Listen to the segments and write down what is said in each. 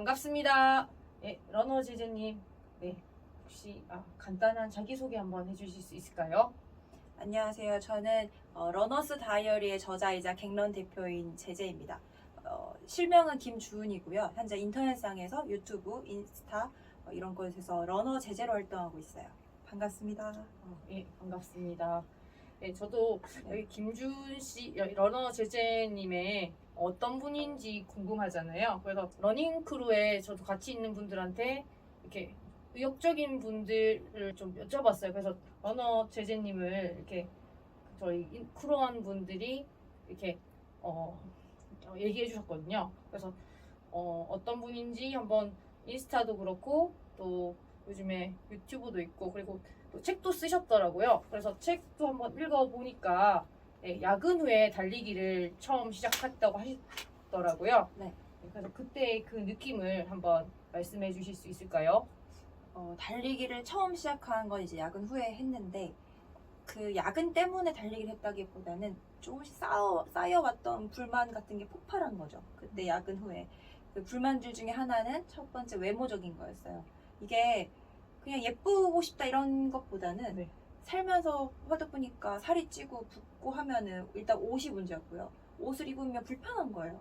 반갑습니다. 네, 러너 제재님. 네, 혹시 간단한 자기소개 한번 해주실 수 있을까요? 안녕하세요. 저는 러너스 다이어리의 저자이자 갱런 대표인 제재입니다. 실명은 김주은이고요. 현재 인터넷상에서 유튜브, 인스타 이런 곳에서 러너 제재로 활동하고 있어요. 반갑습니다. 예, 반갑습니다. 네, 저도 여기 김준 씨, 러너 제재님의 어떤 분인지 궁금하잖아요. 그래서 러닝 크루에 저도 같이 있는 분들한테 이렇게 의욕적인 분들을 좀 여쭤봤어요. 그래서 러너 제재님을 이렇게 저희 크루원 분들이 이렇게 얘기해 주셨거든요. 그래서 어떤 분인지 한번 인스타도 그렇고 또 요즘에 유튜브도 있고 그리고 또 책도 쓰셨더라고요. 그래서 책도 한번 읽어보니까 야근 후에 달리기를 처음 시작했다고 하시더라고요. 네. 그래서 그때 그 느낌을 한번 말씀해 주실 수 있을까요? 달리기를 처음 시작한 건 이제 야근 후에 했는데 그 야근 때문에 달리기를 했다기보다는 조금씩 쌓여왔던 불만 같은 게 폭발한 거죠. 그때 야근 후에. 그 불만들 중에 하나는 첫 번째 외모적인 거였어요. 이게 그냥 예쁘고 싶다 이런 것보다는 네. 살면서 하다 보니까 살이 찌고 붓고 하면은 일단 옷이 문제였고요. 옷을 입으면 불편한 거예요.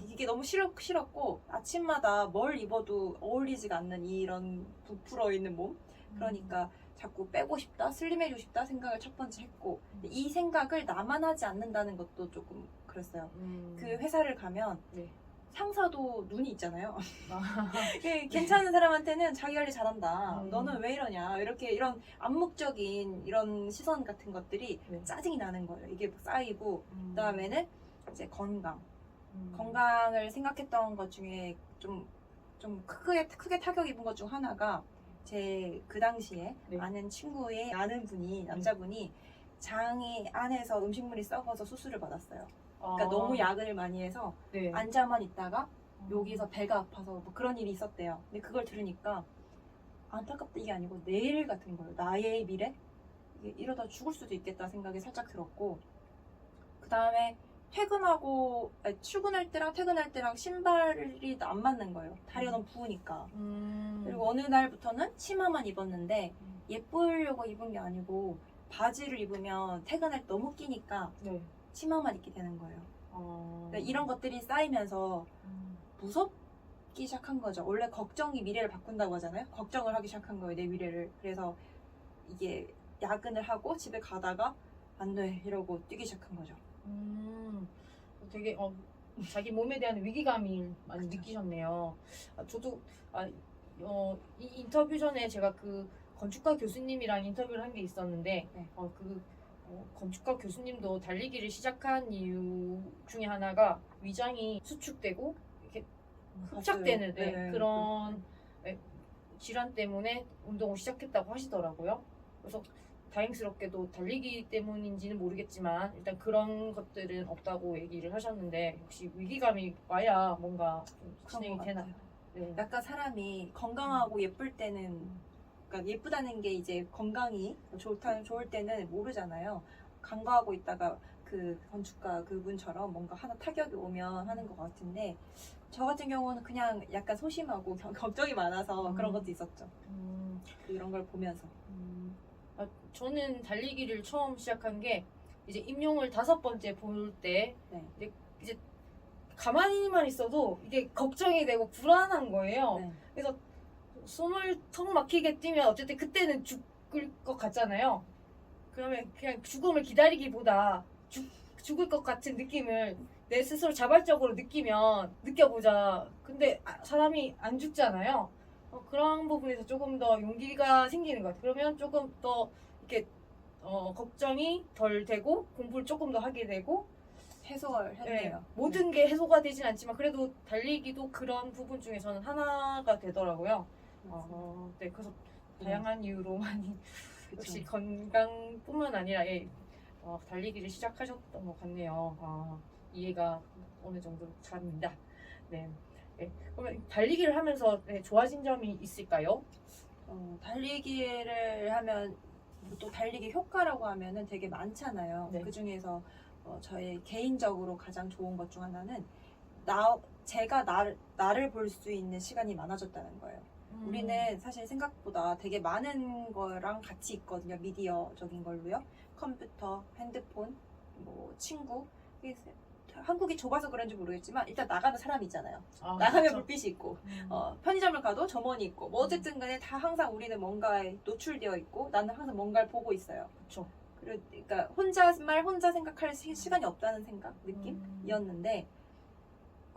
이게 너무 싫었고 아침마다 뭘 입어도 어울리지가 않는 이런 부풀어 있는 몸. 그러니까 자꾸 빼고 싶다, 슬림해지고 싶다 생각을 첫 번째 했고 이 생각을 나만 하지 않는다는 것도 조금 그랬어요. 그 회사를 가면 네. 상사도 눈이 있잖아요. 아, 괜찮은 사람한테는 자기 관리 잘한다. 음. 너는 왜 이러냐. 이렇게 이런 암묵적인 이런 시선 같은 것들이 네. 짜증이 나는 거예요. 이게 쌓이고 그다음에는 이제 건강을 생각했던 것 중에 좀 크게 타격 입은 것 중 하나가 제 그 당시에 네. 아는 친구의 남자분이 장이 안에서 음식물이 썩어서 수술을 받았어요. 그러니까 너무 야근을 많이 해서 네. 앉아만 있다가 여기서 배가 아파서 뭐 그런 일이 있었대요. 근데 그걸 들으니까 안타깝다 이게 아니고 내일 같은 거예요. 나의 미래? 이게 이러다 죽을 수도 있겠다 생각이 살짝 들었고 그 다음에 출근할 때랑 퇴근할 때랑 신발이 안 맞는 거예요. 다리가 너무 부으니까. 그리고 어느 날부터는 치마만 입었는데 예쁘려고 입은 게 아니고 바지를 입으면 퇴근할 때 너무 끼니까 네. 치마만 입게 되는 거예요. 그러니까 이런 것들이 쌓이면서 무섭기 시작한 거죠. 원래 걱정이 미래를 바꾼다고 하잖아요. 걱정을 하기 시작한 거예요, 내 미래를. 그래서 이게 야근을 하고 집에 가다가 안 돼 이러고 뛰기 시작한 거죠. 되게 자기 몸에 대한 위기감이 많이 느끼셨네요. 저도 이 인터뷰 전에 제가 그 건축가 교수님이랑 인터뷰를 한 게 있었는데 네. 건축가 교수님도 달리기를 시작한 이유 중에 하나가 위장이 수축되고 이렇게 흡착되는 네. 그런 질환 때문에 운동을 시작했다고 하시더라고요. 그래서 다행스럽게도 달리기 때문인지는 모르겠지만 일단 그런 것들은 없다고 얘기를 하셨는데 혹시 위기감이 와야 뭔가 좀 진행이 되나요? 네. 약간 사람이 건강하고 예쁠 때는 그러니까 예쁘다는 게 이제 건강이 좋을 때는 모르잖아요. 간과하고 있다가 그 건축가 그분처럼 뭔가 하나 타격이 오면 하는 것 같은데 저 같은 경우는 그냥 약간 소심하고 걱정이 많아서 그런 것도 있었죠. 이런 걸 보면서. 저는 달리기를 처음 시작한 게 이제 임용을 5번째 볼 때 네. 이제 가만히만 있어도 이게 걱정이 되고 불안한 거예요. 네. 그래서 숨을 턱 막히게 뛰면 어쨌든 그때는 죽을 것 같잖아요. 그러면 그냥 죽음을 기다리기보다 죽을 것 같은 느낌을 내 스스로 자발적으로 느껴보자. 근데 사람이 안 죽잖아요. 그런 부분에서 조금 더 용기가 생기는 것 같아요. 그러면 조금 더 이렇게 걱정이 덜 되고 공부를 조금 더 하게 되고 해소를 했네요. 모든 게 해소가 되진 않지만 그래도 달리기도 그런 부분 중에 저는 하나가 되더라고요. 네, 그래서 다양한 이유로 많이 역시 건강뿐만 아니라 달리기를 시작하셨던 것 같네요. 이해가 어느 정도 갑니다. 네. 그러면 달리기를 하면서 좋아진 점이 있을까요? 달리기를 하면 또 달리기 효과라고 하면은 되게 많잖아요. 네. 그 중에서 저의 개인적으로 가장 좋은 것 중 하나는 제가 나를 볼 수 있는 시간이 많아졌다는 거예요. 우리는 사실 생각보다 되게 많은 거랑 같이 있거든요. 미디어적인 걸로요. 컴퓨터, 핸드폰, 뭐 친구. 이게 한국이 좁아서 그런지 모르겠지만 일단 나가는 사람이 있잖아요. 나가면 그쵸. 불빛이 있고 편의점을 가도 점원이 있고 뭐 어쨌든 간에 다 항상 우리는 뭔가에 노출되어 있고 나는 항상 뭔가를 보고 있어요. 그쵸. 그러니까 혼자 생각할 시간이 없다는 생각, 느낌이었는데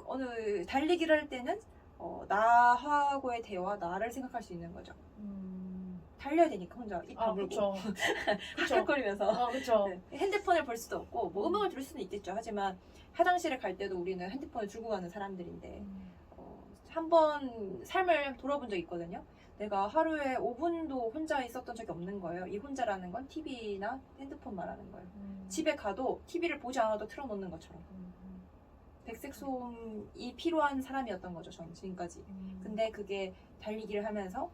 어느 달리기를 할 때는 나하고의 대화, 나를 생각할 수 있는 거죠. 달려야 되니까 혼자 입 다물고 그쵸. 그쵸. hakhak거리면서 그쵸. 네. 핸드폰을 볼 수도 없고 뭐 음악을 들을 수는 있겠죠. 하지만 화장실에 갈 때도 우리는 핸드폰을 들고 가는 사람들인데 한번 삶을 돌아본 적이 있거든요. 내가 하루에 5분도 혼자 있었던 적이 없는 거예요. 이 혼자라는 건 TV나 핸드폰 말하는 거예요. 집에 가도 TV를 보지 않아도 틀어놓는 것처럼. 백색 소음이 필요한 사람이었던 거죠. 저는 지금까지. 근데 그게 달리기를 하면서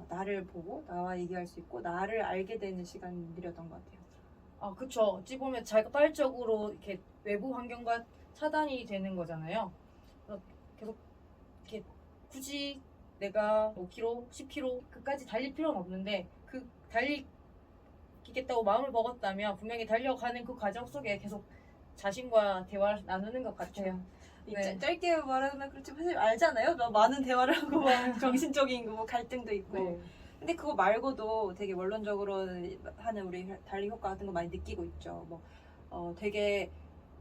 나를 보고 나와 얘기할 수 있고 나를 알게 되는 시간들이었던 것 같아요. 그쵸. 어찌 보면 자발적으로 이렇게 외부 환경과 차단이 되는 거잖아요. 그래서 계속 이렇게 굳이 내가 5km, 10km 그까지 달릴 필요는 없는데 그 달리겠다고 마음을 먹었다면 분명히 달려가는 그 과정 속에 계속 자신과 대화를 나누는 것 같아요. 네. 짧게 말하면 그렇지 사실 알잖아요. 많은 대화를 하고 막 정신적인 뭐 갈등도 있고. 네. 근데 그거 말고도 되게 원론적으로 하는 우리 달리기 효과 같은 거 많이 느끼고 있죠. 되게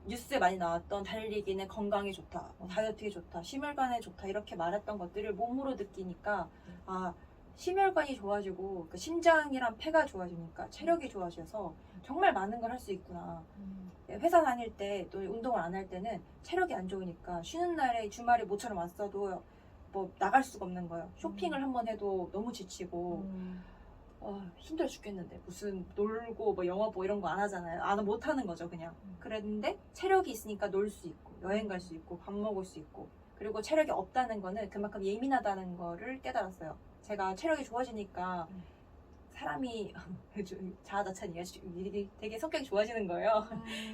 뉴스에 많이 나왔던 달리기는 건강에 좋다, 다이어트에 좋다, 심혈관에 좋다 이렇게 말했던 것들을 몸으로 느끼니까 심혈관이 좋아지고 그 심장이랑 폐가 좋아지니까 체력이 좋아져서 정말 많은 걸 할 수 있구나. 회사 다닐 때 또 운동을 안 할 때는 체력이 안 좋으니까 쉬는 날에 주말에 모처럼 왔어도 뭐 나갈 수가 없는 거예요. 쇼핑을 한번 해도 너무 지치고 힘들어 죽겠는데 무슨 놀고 뭐 영화 보고 이런 거 안 하잖아요. 못 하는 거죠 그냥. 그랬는데 체력이 있으니까 놀 수 있고 여행 갈 수 있고 밥 먹을 수 있고 그리고 체력이 없다는 거는 그만큼 예민하다는 거를 깨달았어요. 제가 체력이 좋아지니까 사람이 자아자찬이에요. 되게 성격이 좋아지는 거예요.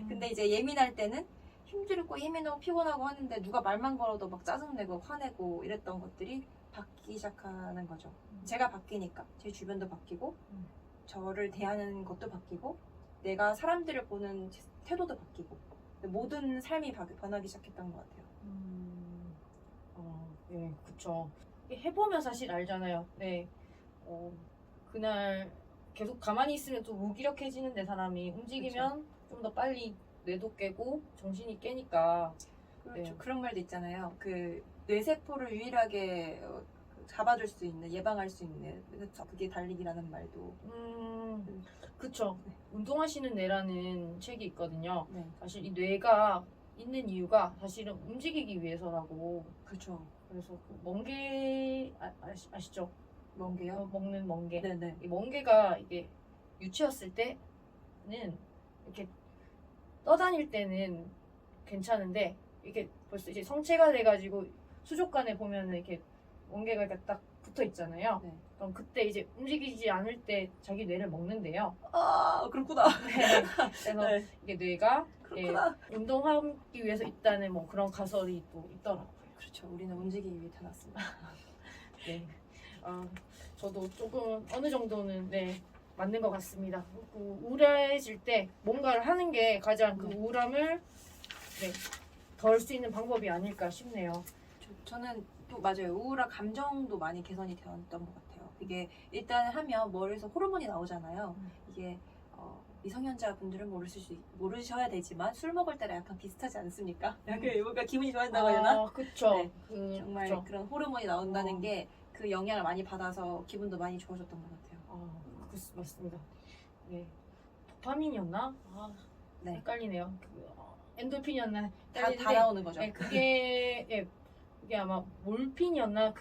근데 이제 예민할 때는 힘들고 예민하고 피곤하고 하는데 누가 말만 걸어도 막 짜증내고 화내고 이랬던 것들이 바뀌기 시작하는 거죠. 제가 바뀌니까 제 주변도 바뀌고 저를 대하는 것도 바뀌고 내가 사람들을 보는 태도도 바뀌고 모든 삶이 변하기 시작했던 것 같아요. 네, 그쵸. 해보면 사실 알잖아요. 네. 그날 계속 가만히 있으면 또 무기력해지는데 사람이 움직이면 좀 더 빨리 뇌도 깨고 정신이 깨니까. 그렇죠. 네. 그런 말도 있잖아요. 그 뇌세포를 유일하게 잡아줄 수 있는, 예방할 수 있는, 그게 달리기라는 말도. 그쵸. 네. 운동하시는 뇌라는 책이 있거든요. 네. 사실 이 뇌가 있는 이유가 사실은 움직이기 위해서라고. 그렇죠. 그래서 그 멍게 아시죠? 멍게요? 먹는 멍게. 네네. 이 멍게가 이게 유치였을 때는 이렇게 떠다닐 때는 괜찮은데 이게 벌써 이제 성체가 돼가지고 수족관에 보면은 이렇게 멍게가 이렇게 딱 붙어 있잖아요. 네. 그럼 그때 이제 움직이지 않을 때 자기 뇌를 먹는데요. 그렇구나. 네. 그래서 네. 이게 뇌가 그렇구나. 운동하기 위해서 있다는 뭐 그런 가설이 또 있더라고요. 그렇죠. 우리는 움직이기 위해 태어났습니다. 네. 저도 조금 어느 정도는 네 맞는 것 같습니다. 우울해질 때 뭔가를 하는 게 가장 그 우울함을 덜 수 있는 방법이 아닐까 싶네요. 저는 또 맞아요. 우울한 감정도 많이 개선이 되었던 것 같아요. 이게 일단 하면 머리에서 호르몬이 나오잖아요. 이게 미성년자분들은 모르셔야 되지만 술 먹을 때랑 약간 비슷하지 않습니까? 약간 뭔가 기분이 좋아진다고 해야 되나? 그쵸. 네. 정말 그쵸. 그런 호르몬이 나온다는 게 그 영향을 많이 받아서 기분도 많이 좋아졌던 것 같아요. 맞습니다. 네. 도파민이었나? 네. 헷갈리네요. 엔돌핀이었나? 다 나오는 거죠. 네, 그게 아마 몰핀이었나?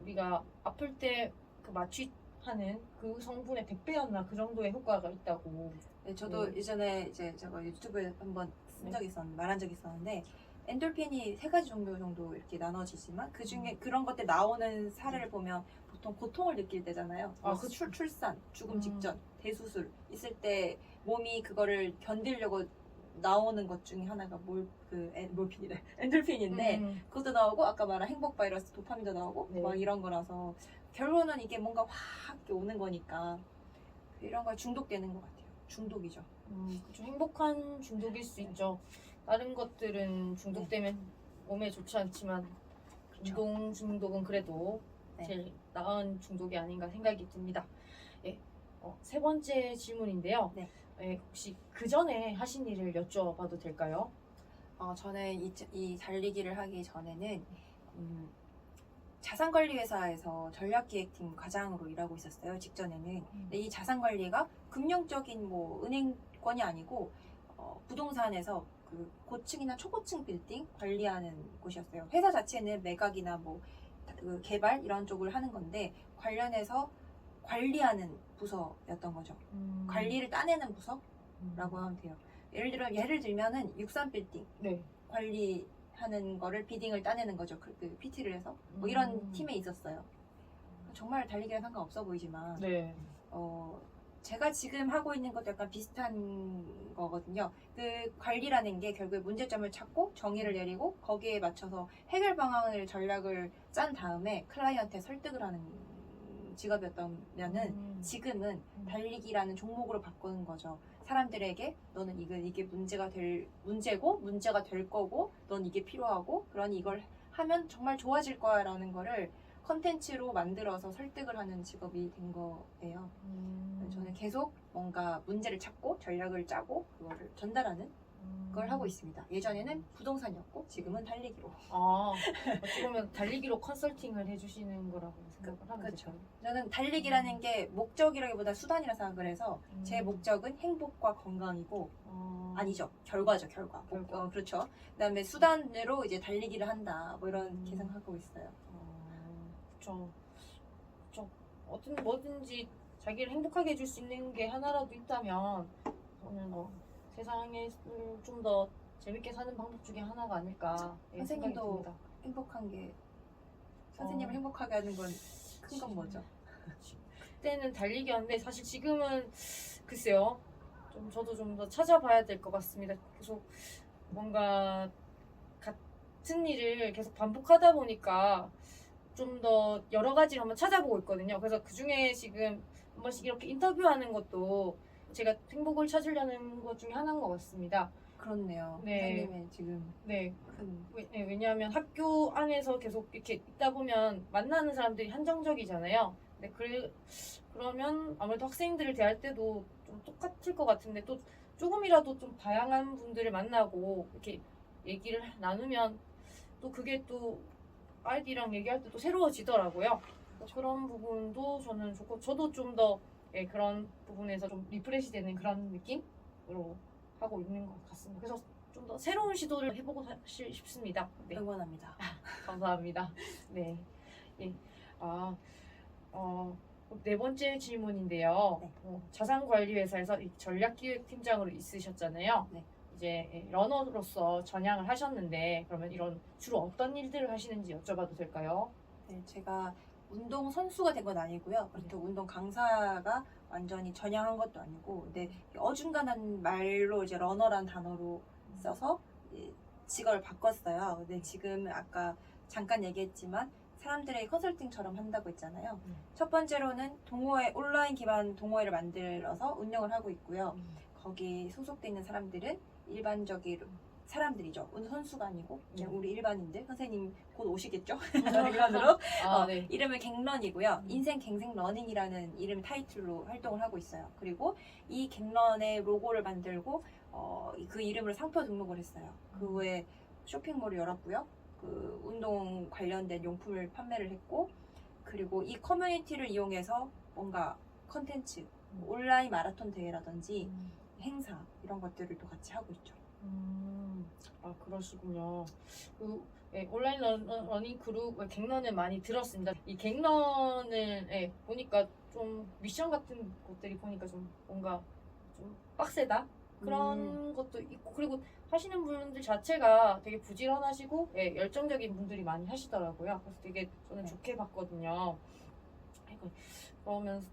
우리가 아플 때 그 마취하는 그 성분의 100배였나? 그 정도의 효과가 있다고. 네, 저도 예전에 이제 제가 유튜브에 한번 말한 적이 있었는데 엔돌핀이 3가지 정도 이렇게 나눠지지만 그 중에 그런 것들 나오는 사례를 보면 보통 고통을 느낄 때잖아요. 출산, 죽음 직전, 대수술 있을 때 몸이 그거를 견디려고 나오는 것 중에 하나가 몰핀이래. 엔돌핀인데 그것도 나오고 아까 말한 행복 바이러스 도파민도 나오고 네. 막 이런 거라서 결론은 이게 뭔가 확 이렇게 오는 거니까 이런 거에 중독되는 것 같아요. 중독이죠. 좀 행복한 중독일 수 있죠. 다른 것들은 중독되면 몸에 좋지 않지만 그쵸. 운동 중독은 그래도 네. 제일 나은 중독이 아닌가 생각이 듭니다. 예, 세 번째 질문인데요. 네. 예, 혹시 그 전에 하신 일을 여쭤봐도 될까요? 저는 이 달리기를 하기 전에는 자산관리회사에서 전략기획팀 과장으로 일하고 있었어요. 직전에는. 근데 이 자산관리가 금융적인 뭐 은행권이 아니고 부동산에서 그 고층이나 초고층 빌딩 관리하는 곳이었어요. 회사 자체는 매각이나 뭐 그 개발 이런 쪽을 하는 건데 관련해서 관리하는 부서였던 거죠. 관리를 따내는 부서라고 하면 돼요. 예를 들면은 63 빌딩 네. 관리하는 거를 비딩을 따내는 거죠. 그 PT를 해서 뭐 이런 팀에 있었어요. 정말 달리기랑 상관없어 보이지만 네. 제가 지금 하고 있는 것도 약간 비슷한 거거든요. 그 관리라는 게 결국에 문제점을 찾고 정의를 내리고 거기에 맞춰서 해결 방안을 전략을 짠 다음에 클라이언트에 설득을 하는 직업이었다면은 지금은 달리기라는 종목으로 바꾸는 거죠. 사람들에게 너는 이게 문제가 될 거고 넌 이게 필요하고 그러니 이걸 하면 정말 좋아질 거야 라는 거를 컨텐츠로 만들어서 설득을 하는 직업이 된 거예요. 저는 계속 뭔가 문제를 찾고 전략을 짜고 그거를 전달하는 걸 하고 있습니다. 예전에는 부동산이었고 지금은 달리기로. 어찌 보면 달리기로 컨설팅을 해주시는 거라고 생각을 하면 그렇죠. 될까요? 저는 달리기라는 게 목적이라기보다 수단이라 생각을 해서 제 목적은 행복과 건강이고 아니죠. 결과죠, 결과. 그렇죠. 그다음에 수단으로 이제 달리기를 한다. 뭐 이런 계산하고 있어요. 그렇죠. 뭐든지 자기를 행복하게 해줄 수 있는 게 하나라도 있다면 저는 세상에 좀 더 재밌게 사는 방법 중에 하나가 아닐까 생각이 선생님도 듭니다. 행복한 게 선생님을 행복하게 하는 건 큰 건 뭐죠? 그때는 달리기였는데 사실 지금은 글쎄요. 저도 좀 더 찾아봐야 될 것 같습니다. 계속 뭔가 같은 일을 계속 반복하다 보니까 좀 더 여러 가지를 한번 찾아보고 있거든요. 그래서 그 중에 지금 한 번씩 이렇게 인터뷰하는 것도 제가 행복을 찾으려는 것 중에 하나인 것 같습니다. 그렇네요. 네. 선생님의 지금 네. 큰 왜냐하면 학교 안에서 계속 이렇게 있다 보면 만나는 사람들이 한정적이잖아요. 근데 그러면 아무래도 학생들을 대할 때도 좀 똑같을 것 같은데 또 조금이라도 좀 다양한 분들을 만나고 이렇게 얘기를 나누면 또 그게 또 아이디랑 얘기할 때 또 새로워지더라고요. 그런 부분도 저는 좋고 저도 좀 더 그런 부분에서 좀 리프레시 되는 그런 느낌으로 하고 있는 것 같습니다. 그래서 좀 더 새로운 시도를 해보고 싶습니다. 네. 응원합니다. 감사합니다. 네. 예. 네 번째 질문인데요. 네. 자산관리회사에서 전략기획팀장으로 있으셨잖아요. 네. 이제 러너로서 전향을 하셨는데 그러면 이런 주로 어떤 일들을 하시는지 여쭤봐도 될까요? 네, 제가 운동 선수가 된 건 아니고요. 그렇다고 운동 강사가 완전히 전향한 것도 아니고, 근데 어중간한 말로 이제 러너란 단어로 써서 직업을 바꿨어요. 근데 지금 아까 잠깐 얘기했지만 사람들에게 컨설팅처럼 한다고 했잖아요. 첫 번째로는 온라인 기반 동호회를 만들어서 운영을 하고 있고요. 거기 소속돼 있는 사람들은 일반적인 사람들이죠. 운동 선수가 아니고 그냥 우리 일반인들. 선생님 곧 오시겠죠? 일반으로 네. 이름은 갱런이고요. 인생 갱생 러닝이라는 이름 타이틀로 활동을 하고 있어요. 그리고 이 갱런의 로고를 만들고 그 이름으로 상표 등록을 했어요. 그 후에 쇼핑몰을 열었고요. 그 운동 관련된 용품을 판매를 했고, 그리고 이 커뮤니티를 이용해서 뭔가 컨텐츠, 온라인 마라톤 대회라든지 행사 이런 것들을 또 같이 하고 있죠. 그러시군요. 온라인 러닝 그룹 갱런을 많이 들었습니다. 이 갱런을 보니까 좀 미션 같은 것들이 보니까 좀 뭔가 좀 빡세다 그런 것도 있고, 그리고 하시는 분들 자체가 되게 부지런하시고 열정적인 분들이 많이 하시더라고요. 그래서 되게 저는 좋게 봤거든요. 그러면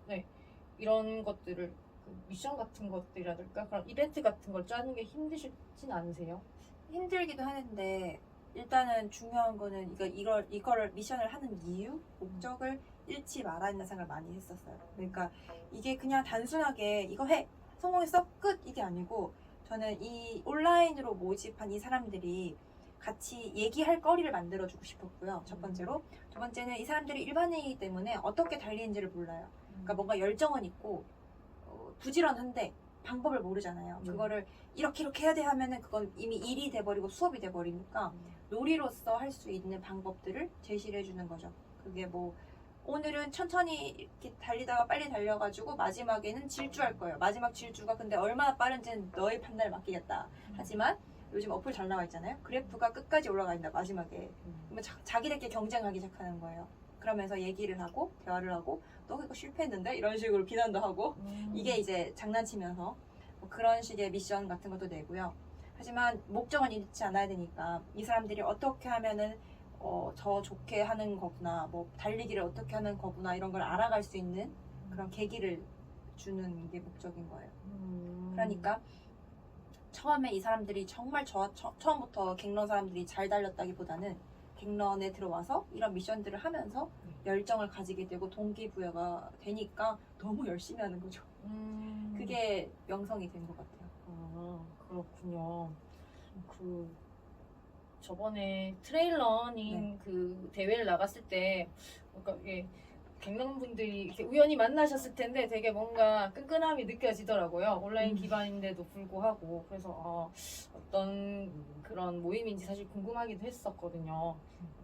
이런 것들을 그 미션 같은 것들이라든가 그런 이벤트 같은 걸 짜는 게 힘드시진 않으세요? 힘들기도 하는데 일단은 중요한 거는 이거를 미션을 하는 이유, 목적을 잃지 말아야 한다는 생각을 많이 했었어요. 그러니까 이게 그냥 단순하게 이거 해 성공했어 끝 이게 아니고 저는 이 온라인으로 모집한 이 사람들이 같이 얘기할 거리를 만들어주고 싶었고요. 첫 번째로. 두 번째는 이 사람들이 일반인이기 때문에 어떻게 달리는지를 몰라요. 그러니까 뭔가 열정은 있고 부지런한데 방법을 모르잖아요. 그거를 이렇게 해야 돼 하면은 그건 이미 일이 돼버리고 수업이 돼버리니까 놀이로서 할 수 있는 방법들을 제시를 해주는 거죠. 그게 뭐 오늘은 천천히 이렇게 달리다가 빨리 달려가지고 마지막에는 질주할 거예요. 마지막 질주가 근데 얼마나 빠른지는 너의 판단을 맡기겠다. 하지만 요즘 어플 잘 나와 있잖아요. 그래프가 끝까지 올라가 있다 마지막에. 그러면 자기들끼리 경쟁하기 시작하는 거예요. 그러면서 얘기를 하고 대화를 하고 너 이거 실패했는데? 이런 식으로 비난도 하고 이게 이제 장난치면서 뭐 그런 식의 미션 같은 것도 내고요. 하지만 목적은 잃지 않아야 되니까 이 사람들이 어떻게 하면은 더 좋게 하는 거구나, 뭐 달리기를 어떻게 하는 거구나 이런 걸 알아갈 수 있는 그런 계기를 주는 게 목적인 거예요. 그러니까 처음에 이 사람들이 정말 처음부터 갱런 사람들이 잘 달렸다기보다는 갱런에 들어와서 이런 미션들을 하면서 열정을 가지게 되고 동기부여가 되니까 너무 열심히 하는 거죠. 그게 명성이 된 것 같아요. 아, 그렇군요. 저번에 트레일러닝 그 대회를 나갔을 때, 그러니까 이게 갱년분들이 이렇게 우연히 만나셨을 텐데 되게 뭔가 끈끈함이 느껴지더라고요. 온라인 기반인데도 불구하고. 그래서 어떤 그런 모임인지 사실 궁금하기도 했었거든요.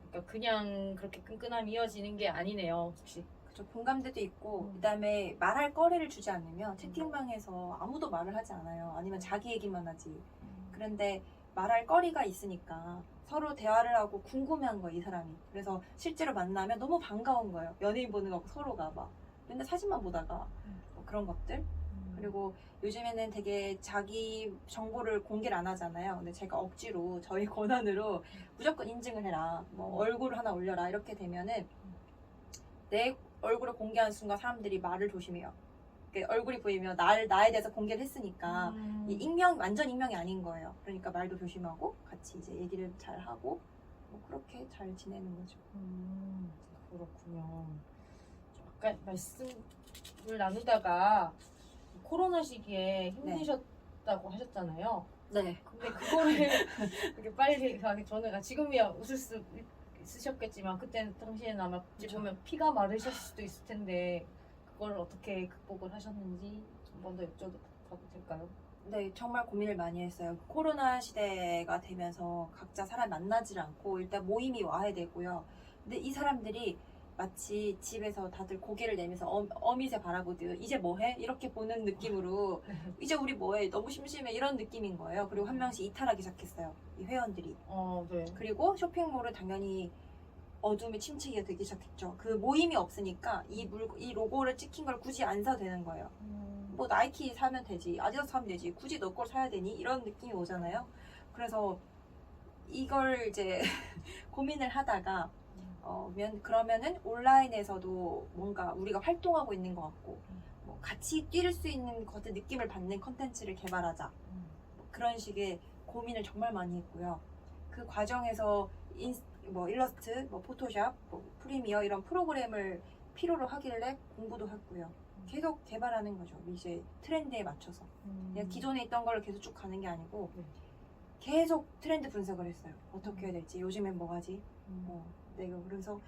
그러니까 그냥 그렇게 끈끈함이 이어지는 게 아니네요, 혹시. 그죠. 공감대도 있고 그다음에 말할 거리를 주지 않으면 채팅방에서 아무도 말을 하지 않아요. 아니면 자기 얘기만 하지. 그런데 말할 거리가 있으니까 서로 대화를 하고 궁금해한 거예요, 이 사람이. 그래서 실제로 만나면 너무 반가운 거예요. 연예인 보는 거 서로가 막 맨날 사진만 보다가 뭐 그런 것들. 그리고 요즘에는 되게 자기 정보를 공개를 안 하잖아요. 근데 제가 억지로 저희 권한으로 무조건 인증을 해라. 뭐 얼굴 하나 올려라. 이렇게 되면은 내 얼굴을 공개하는 순간 사람들이 말을 조심해요. 얼굴이 보이면 나에 대해서 공개를 했으니까 이 완전 익명이 아닌 거예요. 그러니까 말도 조심하고 같이 이제 얘기를 잘 하고 뭐 그렇게 잘 지내는 거죠. 그렇군요. 아까 말씀을 나누다가 코로나 시기에 힘드셨다고 하셨잖아요. 네. 근데 그거를 그렇게 빨리 저는 지금이야 웃을 수 있으셨겠지만 그때 당시에는 아마 보면 피가 마르셨을 수도 있을 텐데 그걸 어떻게 극복을 하셨는지 한 번 더 여쭤봐도 될까요? 네, 정말 고민을 많이 했어요. 코로나 시대가 되면서 각자 사람 만나질 않고 일단 모임이 와야 되고요. 근데 이 사람들이 마치 집에서 다들 고개를 내면서 어미새 바라보듯 이제 뭐해? 이렇게 보는 느낌으로 이제 우리 뭐해? 너무 심심해 이런 느낌인 거예요. 그리고 한 명씩 이탈하기 시작했어요. 이 회원들이. 네. 그리고 쇼핑몰은 당연히 어둠의 침체기가 되기 시작했죠. 그 모임이 없으니까 이 로고를 찍힌 걸 굳이 안 사도 되는 거예요. 뭐 나이키 사면 되지, 아디다스 사면 되지, 굳이 너 걸 사야 되니? 이런 느낌이 오잖아요. 그래서 이걸 이제 고민을 하다가 그러면은 온라인에서도 뭔가 우리가 활동하고 있는 것 같고 뭐 같이 뛸 수 있는 것들 느낌을 받는 컨텐츠를 개발하자. 뭐 그런 식의 고민을 정말 많이 했고요. 그 과정에서 뭐 일러스트, 뭐 포토샵, 뭐 프리미어 이런 프로그램을 필요로 하길래 공부도 했고요. 계속 개발하는 거죠. 이제 트렌드에 맞춰서. 그냥 기존에 있던 걸 계속 쭉 가는 게 아니고 계속 트렌드 분석을 했어요. 어떻게 해야 될지, 요즘엔 뭐 하지? 그래서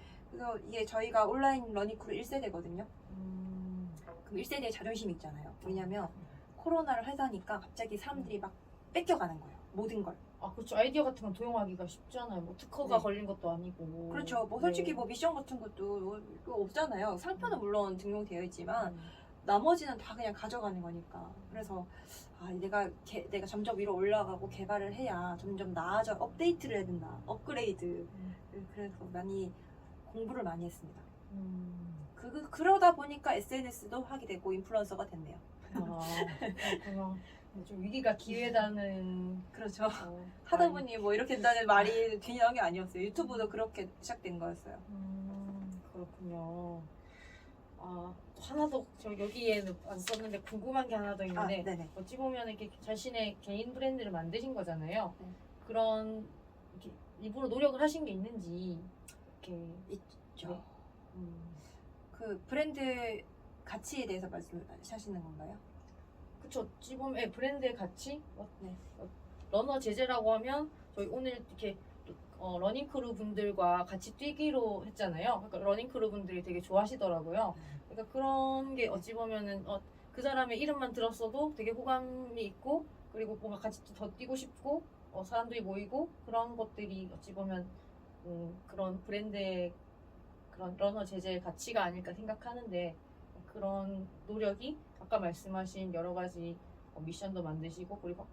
이게 저희가 온라인 러닝크루 1세대거든요. 그럼 1세대의 자존심이 있잖아요. 왜냐면 코로나를 하다니까 갑자기 사람들이 막 뺏겨가는 거예요. 모든 걸. 그렇죠. 아이디어 같은 건 도용하기가 쉽잖아요. 뭐 특허가 걸린 것도 아니고. 그렇죠. 뭐 솔직히 뭐 미션 같은 것도 없잖아요. 상표는 물론 등록되어 있지만 나머지는 다 그냥 가져가는 거니까. 그래서 내가 점점 위로 올라가고 개발을 해야 점점 나아져 업데이트를 해야 된다. 업그레이드. 그래서 많이 공부를 많이 했습니다. 그러다 보니까 SNS도 하게 되고 인플루언서가 됐네요. 그렇구나. 좀 위기가 기회다는. 그렇죠. 하다 보니 뭐 이렇게 된다는 말이 괜히 나온 게 아니었어요. 유튜브도 그렇게 시작된 거였어요. 그렇군요. 또 하나 더 저 여기에는 안 썼는데 궁금한 게 하나 더 있는데 네네. 어찌 보면 이렇게 자신의 개인 브랜드를 만드신 거잖아요. 네. 그런 이렇게 일부러 노력을 하신 게 있는지 이렇게 있죠. 네. 그 브랜드 가치에 대해서 말씀하시는 건가요? 그쵸. 어찌 보면 브랜드의 가치? 네. 러너 제재라고 하면 저희 오늘 이렇게 러닝크루 분들과 같이 뛰기로 했잖아요. 그러니까 러닝크루 분들이 되게 좋아하시더라고요. 그러니까 그런 게 어찌 보면은 그 사람의 이름만 들었어도 되게 호감이 있고 그리고 뭔가 같이 더 뛰고 싶고 사람들이 모이고 그런 것들이 어찌 보면 그런 브랜드의 그런 러너 제재의 가치가 아닐까 생각하는데 그런 노력이 아까 말씀하신 여러 가지 미션도 만드시고 그리고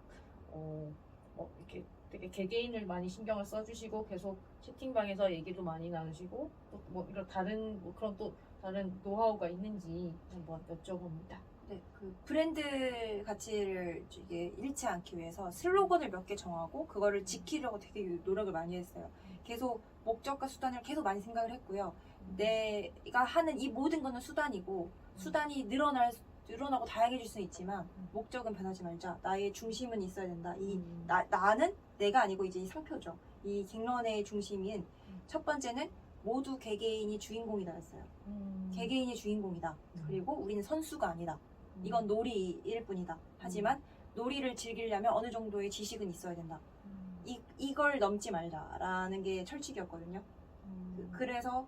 이렇게 되게 개개인을 많이 신경을 써주시고 계속 채팅방에서 얘기도 많이 나누시고 또 뭐 이런 다른 그런 또 다른 노하우가 있는지 한번 여쭤봅니다. 네, 그 브랜드 가치를 이게 잃지 않기 위해서 슬로건을 몇 개 정하고 그거를 지키려고 되게 노력을 많이 했어요. 계속 목적과 수단을 계속 많이 생각을 했고요. 내가 하는 이 모든 거는 수단이고 수단이 늘어나고 다양해질 수는 있지만 목적은 변하지 말자. 나의 중심은 있어야 된다. 나는 내가 아니고 이제 이 상표죠. 이 갱런의 중심인 첫 번째는 모두 개개인이 주인공이다였어요. 개개인이 주인공이다. 그리고 우리는 선수가 아니다. 이건 놀이일 뿐이다. 하지만 놀이를 즐기려면 어느 정도의 지식은 있어야 된다. 이걸 넘지 말자라는 게 철칙이었거든요. 그래서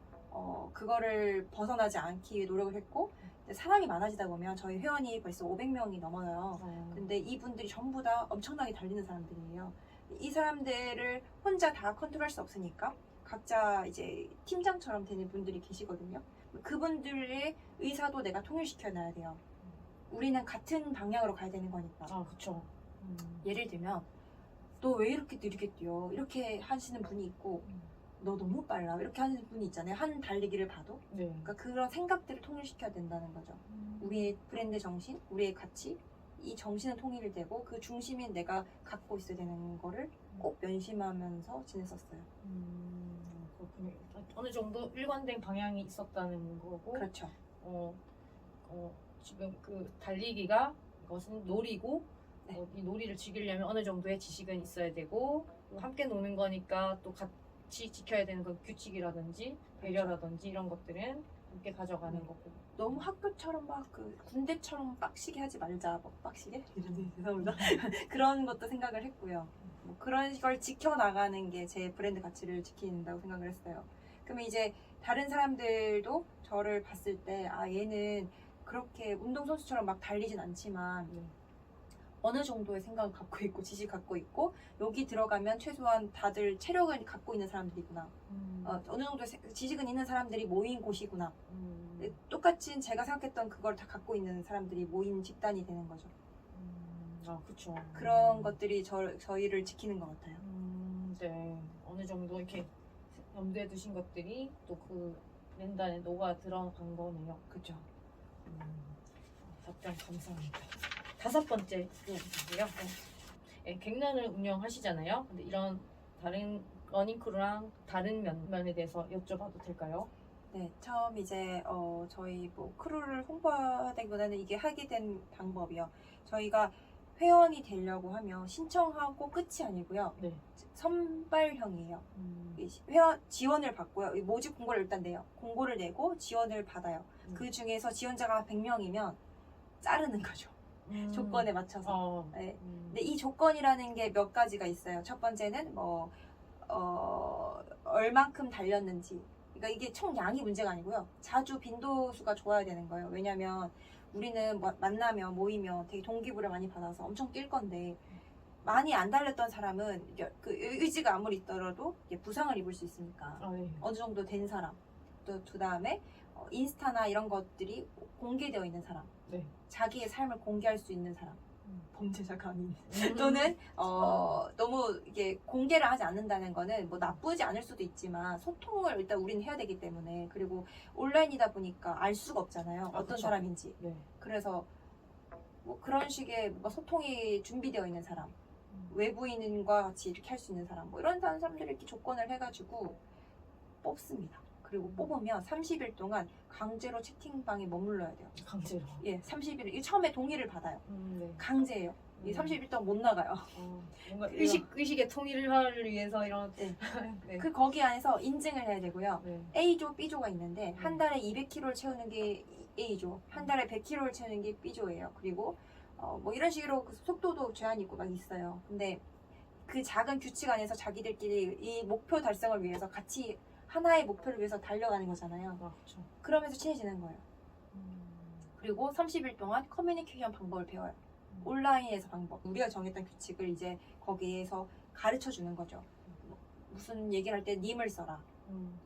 그거를 벗어나지 않기 위해 노력을 했고 사람이 많아지다 보면 저희 회원이 벌써 500명이 넘어요. 근데 이분들이 전부 다 엄청나게 달리는 사람들이에요. 이 사람들을 혼자 다 컨트롤할 수 없으니까 각자 이제 팀장처럼 되는 분들이 계시거든요. 그분들의 의사도 내가 통일시켜 놔야 돼요. 우리는 같은 방향으로 가야 되는 거니까. 그쵸. 예를 들면 너 왜 이렇게 느리게 뛰어? 이렇게 하시는 분이 있고 너 너무 빨라 이렇게 하는 분이 있잖아요. 한 달리기를 봐도. 네. 그러니까 그런 생각들을 통일시켜야 된다는 거죠. 우리의 브랜드 정신, 우리의 가치, 이 정신은 통일되고 그 중심인 내가 갖고 있어야 되는 거를 꼭 면심하면서 지냈었어요. 그렇군요. 어느 정도 일관된 방향이 있었다는 거고. 그렇죠. 지금 그 달리기가 이것은 놀이고 네. 이 놀이를 즐기려면 어느 정도의 지식은 있어야 되고 또 함께 노는 거니까 또 같이 지켜야 되는 건 규칙이라든지 배려라든지 이런 것들은 함께 가져가는 거고. 너무 학교처럼 막 그 군대처럼 빡시게 하지 말자. 뭐 빡시게? 이런데 죄송합니다. 그런 것도 생각을 했고요. 뭐 그런 걸 지켜나가는 게 제 브랜드 가치를 지킨다고 생각을 했어요. 그러면 이제 다른 사람들도 저를 봤을 때 얘는 그렇게 운동선수처럼 막 달리진 않지만 어느 정도의 생각을 갖고 있고 지식 갖고 있고 여기 들어가면 최소한 다들 체력을 갖고 있는 사람들이구나. 어느 정도의 지식은 있는 사람들이 모인 곳이구나. 똑같이 제가 생각했던 그걸 다 갖고 있는 사람들이 모인 집단이 되는 거죠. 그렇죠. 그런 것들이 저희를 지키는 것 같아요. 네. 어느 정도 이렇게 염두에 두신 것들이 또 그 브랜드 안에 녹아 들어간 거네요. 그렇죠. 답변 감사합니다. 5번째 주제인데요. 갱년을 운영하시잖아요. 근데 이런 다른 러닝크루랑 다른 면에 대해서 여쭤봐도 될까요? 네, 처음 이제 저희 뭐 크루를 홍보하기보다는 이게 하게 된 방법이요. 저희가 회원이 되려고 하면 신청하고 끝이 아니고요. 네. 선발형이에요. 회원 지원을 받고요. 모집 공고를 일단 내요. 공고를 내고 지원을 받아요. 그 중에서 지원자가 100명이면 자르는 거죠. 조건에 맞춰서. 네. 근데 이 조건이라는 게 몇 가지가 있어요. 첫 번째는 뭐 얼만큼 달렸는지. 그러니까 이게 총 양이 문제가 아니고요. 자주 빈도수가 좋아야 되는 거예요. 왜냐면 우리는 만나면 모이면 되게 동기부여를 많이 받아서 엄청 뛸 건데 많이 안 달렸던 사람은 그 의지가 아무리 있더라도 부상을 입을 수 있으니까 네. 어느 정도 된 사람. 또 그 다음에 인스타나 이런 것들이 공개되어 있는 사람. 네. 자기의 삶을 공개할 수 있는 사람. 범죄자가 아닌. 또는 너무 이게 공개를 하지 않는다는 거는 뭐 나쁘지 않을 수도 있지만 소통을 일단 우리는 해야 되기 때문에 그리고 온라인이다 보니까 알 수가 없잖아요. 어떤 그쵸. 사람인지. 네. 그래서 뭐 그런 식의 뭔가 소통이 준비되어 있는 사람, 외부인과 같이 이렇게 할 수 있는 사람, 뭐 이런 사람들을 이렇게 조건을 해가지고 뽑습니다. 그리고 뽑으면 30일 동안 강제로 채팅방에 머물러야 돼요. 강제로. 예, 30일. 처음에 동의를 받아요. 네. 강제예요. 이 30일 동안 못 나가요. 뭔가 의식의 통일을 위해서 이런. 네. 네. 그 거기 안에서 인증을 해야 되고요. 네. A조, B조가 있는데 한 달에 200kg를 채우는 게 A조, 한 달에 100kg를 채우는 게 B조예요. 그리고 뭐 이런 식으로 그 속도도 제한이 있고 막 있어요. 근데 그 작은 규칙 안에서 자기들끼리 이 목표 달성을 위해서 같이 하나의 목표를 위해서 달려가는 거잖아요. 그렇죠. 그러면서 친해지는 거예요. 그리고 30일 동안 커뮤니케이션 방법을 배워요. 온라인에서 방법. 우리가 정했던 규칙을 이제 거기에서 가르쳐 주는 거죠. 무슨 얘기를 할 때 님을 써라.